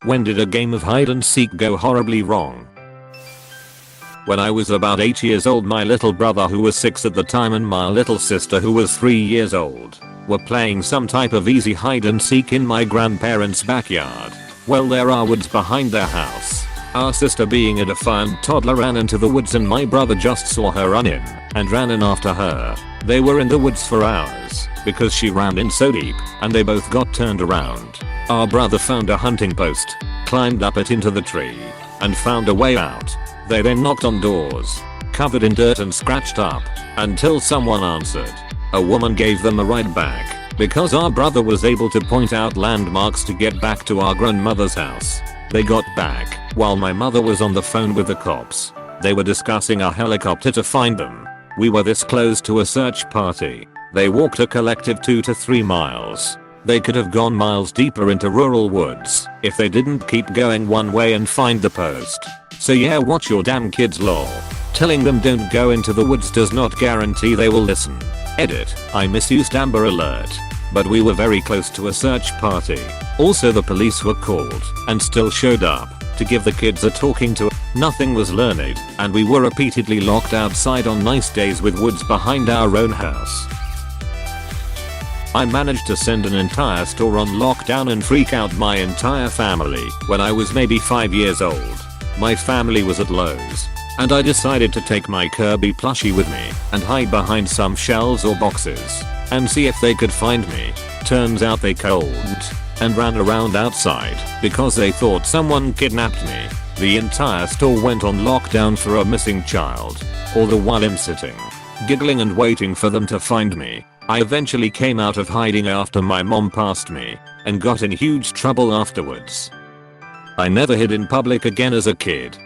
When did a game of hide and seek go horribly wrong? When I was about 8 years old, my little brother, who was 6 at the time, and my little sister, who was 3 years old, were playing some type of easy hide and seek in my grandparents' backyard. Well, there are woods behind their house. Our sister, being a defiant toddler, ran into the woods, and my brother just saw her run in and ran in after her. They were in the woods for hours because she ran in so deep, and they both got turned around. Our brother found a hunting post, climbed up it into the tree, and found a way out. They then knocked on doors, covered in dirt and scratched up, until someone answered. A woman gave them a ride back because our brother was able to point out landmarks to get back to our grandmother's house. They got back while my mother was on the phone with the cops. They were discussing a helicopter to find them. We were this close to a search party. They walked a collective 2 to 3 miles. They could have gone miles deeper into rural woods if they didn't keep going one way and find the post. So yeah, watch your damn kids, lol. Telling them don't go into the woods does not guarantee they will listen. Edit. I misused Amber Alert. But we were very close to a search party. Also, the police were called and still showed up to give the kids a talking to. Nothing was learned, and we were repeatedly locked outside on nice days with woods behind our own house. I managed to send an entire store on lockdown and freak out my entire family when I was maybe 5 years old. My family was at Lowe's, and I decided to take my Kirby plushie with me and hide behind some shelves or boxes and see if they could find me. Turns out they couldn't, and ran around outside because they thought someone kidnapped me. The entire store went on lockdown for a missing child. All the while I'm sitting, giggling and waiting for them to find me. I eventually came out of hiding after my mom passed me and got in huge trouble afterwards. I never hid in public again as a kid.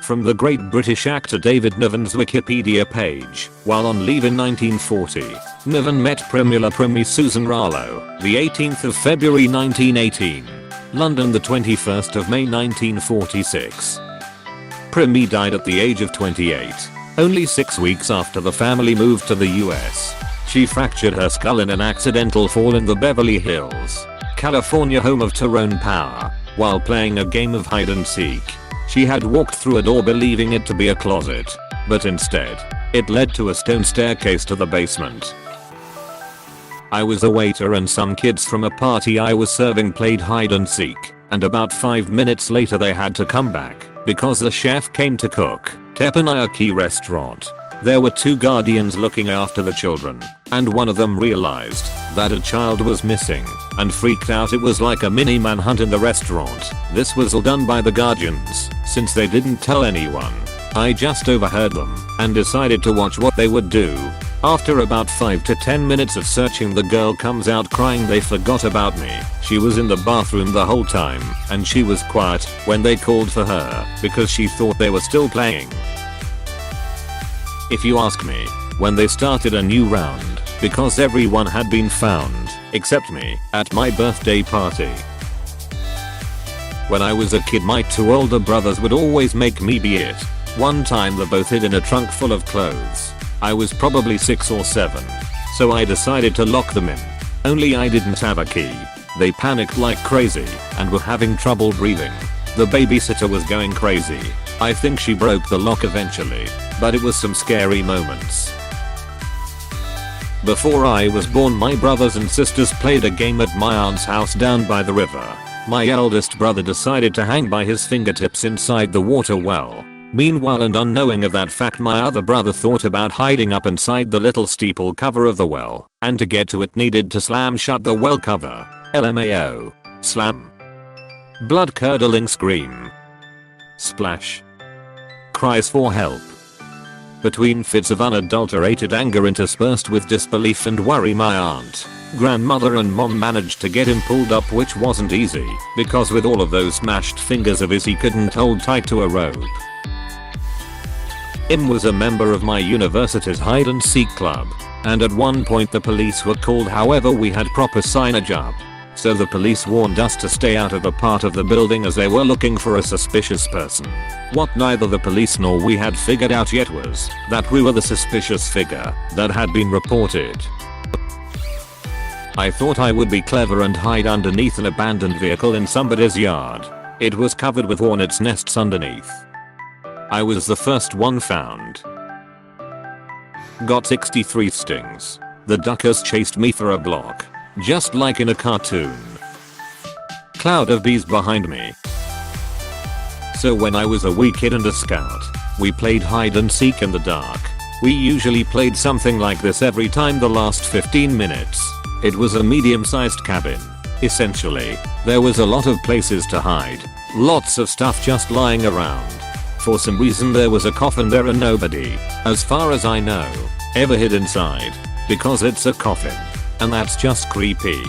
From the great British actor David Niven's Wikipedia page. While on leave in 1940, Niven met Primula Primi Susan Rallo, the 18th of February 1918. London, the 21st of May 1946. Primi died at the age of 28, only 6 weeks after the family moved to the US. She fractured her skull in an accidental fall in the Beverly Hills, California home of Tyrone Power, while playing a game of hide and seek. She had walked through a door believing it to be a closet, but instead, it led to a stone staircase to the basement. I was a waiter, and some kids from a party I was serving played hide and seek, and about 5 minutes later they had to come back because the chef came to cook. Teppanyaki restaurant. There were 2 guardians looking after the children, and one of them realized that a child was missing and freaked out. It was like a mini manhunt in the restaurant. This was all done by the guardians since they didn't tell anyone. I just overheard them and decided to watch what they would do. After about 5 to 10 minutes of searching, the girl comes out crying they forgot about me. She was in the bathroom the whole time, and she was quiet when they called for her because she thought they were still playing. If you ask me, when they started a new round because everyone had been found except me at my birthday party. When I was a kid, my 2 older brothers would always make me be it. One time they both hid in a trunk full of clothes. I was probably 6 or 7, so I decided to lock them in. Only I didn't have a key. They panicked like crazy and were having trouble breathing. The babysitter was going crazy. I think she broke the lock eventually, but it was some scary moments. Before I was born, my brothers and sisters played a game at my aunt's house down by the river. My eldest brother decided to hang by his fingertips inside the water well. Meanwhile, and unknowing of that fact, my other brother thought about hiding up inside the little steeple cover of the well, and to get to it needed to slam shut the well cover. LMAO. Slam. Blood-curdling scream. Splash. Cries for help. Between fits of unadulterated anger interspersed with disbelief and worry, my aunt, grandmother and mom managed to get him pulled up, which wasn't easy because with all of those smashed fingers of his he couldn't hold tight to a rope. Im was a member of my university's hide and seek club, and at one point the police were called. However, we had proper signage up, so the police warned us to stay out of a part of the building as they were looking for a suspicious person. What neither the police nor we had figured out yet was that we were the suspicious figure that had been reported. I thought I would be clever and hide underneath an abandoned vehicle in somebody's yard. It was covered with hornets' nests underneath. I was the first one found. Got 63 stings. The duckers chased me for a block, just like in a cartoon. Cloud of bees behind me. So when I was a wee kid and a scout, we played hide and seek in the dark. We usually played something like this every time the last 15 minutes. It was a medium-sized cabin. Essentially, there was a lot of places to hide. Lots of stuff just lying around. For some reason there was a coffin there and nobody, as far as I know, ever hid inside. Because it's a coffin. And that's just creepy.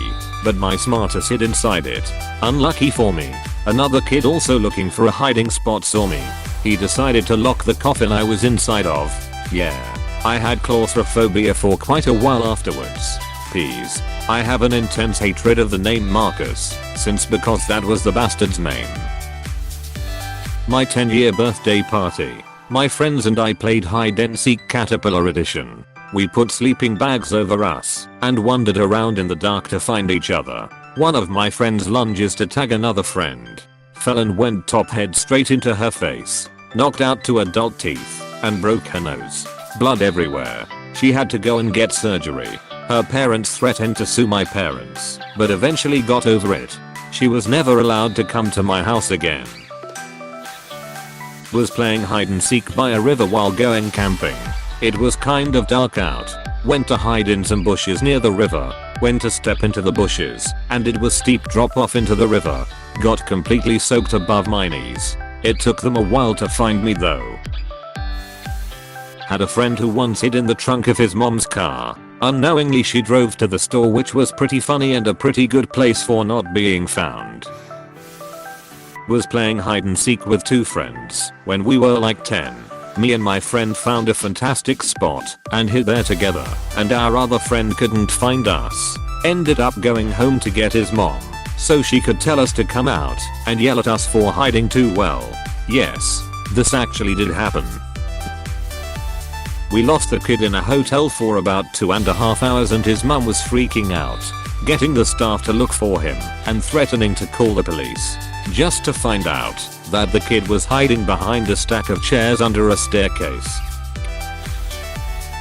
But my smartest hid inside it. Unlucky for me, another kid also looking for a hiding spot saw me. He decided to lock the coffin I was inside of. Yeah. I had claustrophobia for quite a while afterwards. Peas. I have an intense hatred of the name Marcus, because that was the bastard's name. My 10-year birthday party. My friends and I played hide and seek Caterpillar edition. We put sleeping bags over us and wandered around in the dark to find each other. One of my friends lunges to tag another friend. Fell and went top head straight into her face. Knocked out 2 adult teeth and broke her nose. Blood everywhere. She had to go and get surgery. Her parents threatened to sue my parents, but eventually got over it. She was never allowed to come to my house again. Was playing hide and seek by a river while going camping. It was kind of dark out. Went to hide in some bushes near the river. Went to step into the bushes, and it was steep drop off into the river. Got completely soaked above my knees. It took them a while to find me though. Had a friend who once hid in the trunk of his mom's car. Unknowingly she drove to the store, which was pretty funny and a pretty good place for not being found. Was playing hide and seek with 2 friends when we were like 10. Me and my friend found a fantastic spot and hid there together, and our other friend couldn't find us. Ended up going home to get his mom so she could tell us to come out and yell at us for hiding too well. Yes, this actually did happen. We lost the kid in a hotel for about 2.5 hours and his mum was freaking out, getting the staff to look for him and threatening to call the police, just to find out that the kid was hiding behind a stack of chairs under a staircase.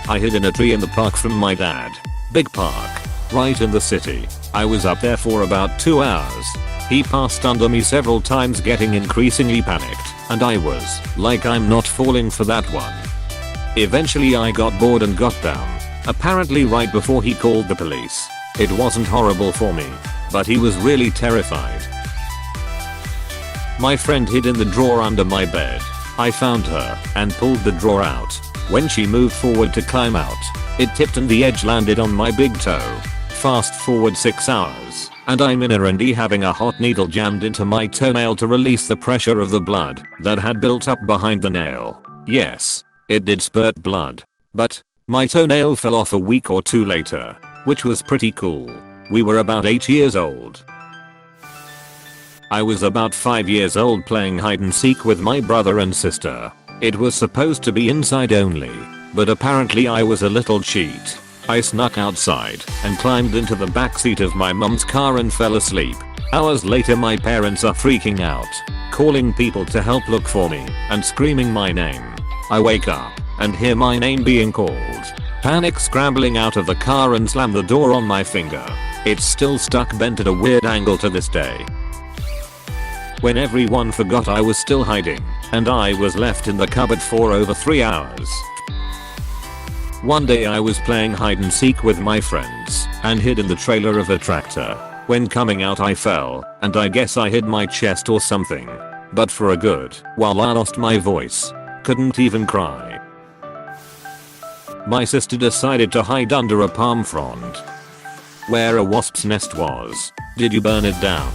I hid in a tree in the park from my dad. Big park, right in the city. I was up there for about 2 hours. He passed under me several times, getting increasingly panicked, and I was like, I'm not falling for that one. Eventually I got bored and got down, apparently right before he called the police. It wasn't horrible for me, but he was really terrified. My friend hid in the drawer under my bed. I found her and pulled the drawer out. When she moved forward to climb out, it tipped and the edge landed on my big toe. Fast forward 6 hours, and I'm in R&D having a hot needle jammed into my toenail to release the pressure of the blood that had built up behind the nail. Yes, it did spurt blood, but my toenail fell off a week or 2 later, which was pretty cool. We were about 8 years old. I was about 5 years old playing hide and seek with my brother and sister. It was supposed to be inside only, but apparently I was a little cheat. I snuck outside and climbed into the backseat of my mum's car and fell asleep. Hours later my parents are freaking out, calling people to help look for me and screaming my name. I wake up and hear my name being called. Panic, scrambling out of the car and slam the door on my finger. It's still stuck bent at a weird angle to this day. When everyone forgot I was still hiding, and I was left in the cupboard for over 3 hours. One day I was playing hide and seek with my friends and hid in the trailer of a tractor. When coming out I fell, and I guess I hit my chest or something. But for a good while I lost my voice. Couldn't even cry. My sister decided to hide under a palm frond where a wasp's nest was. Did you burn it down?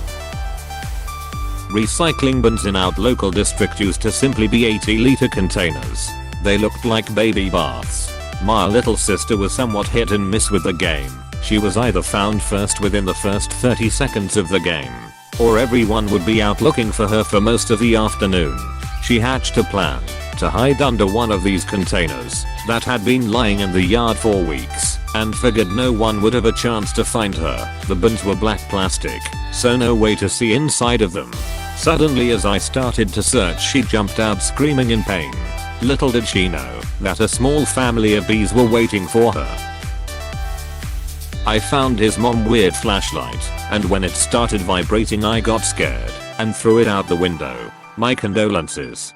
Recycling bins in our local district used to simply be 80-liter containers. They looked like baby baths. My little sister was somewhat hit and miss with the game. She was either found first within the first 30 seconds of the game, or everyone would be out looking for her for most of the afternoon. She hatched a plan to hide under one of these containers that had been lying in the yard for weeks. and figured no one would have a chance to find her. The bins were black plastic, so no way to see inside of them. Suddenly as I started to search, she jumped out screaming in pain. Little did she know that a small family of bees were waiting for her. I found his mom weird flashlight, and when it started vibrating I got scared and threw it out the window. My condolences.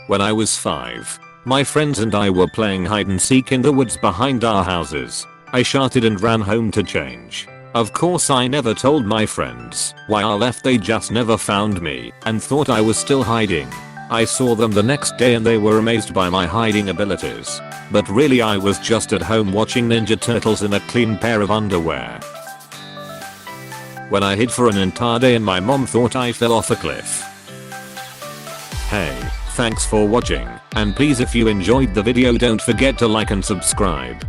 When I was 5, my friends and I were playing hide and seek in the woods behind our houses. I shouted and ran home to change. Of course I never told my friends why I left. They just never found me and thought I was still hiding. I saw them the next day and they were amazed by my hiding abilities. But really I was just at home watching Ninja Turtles in a clean pair of underwear. When I hid for an entire day and my mom thought I fell off a cliff. Hey, thanks for watching, and please if you enjoyed the video don't forget to like and subscribe.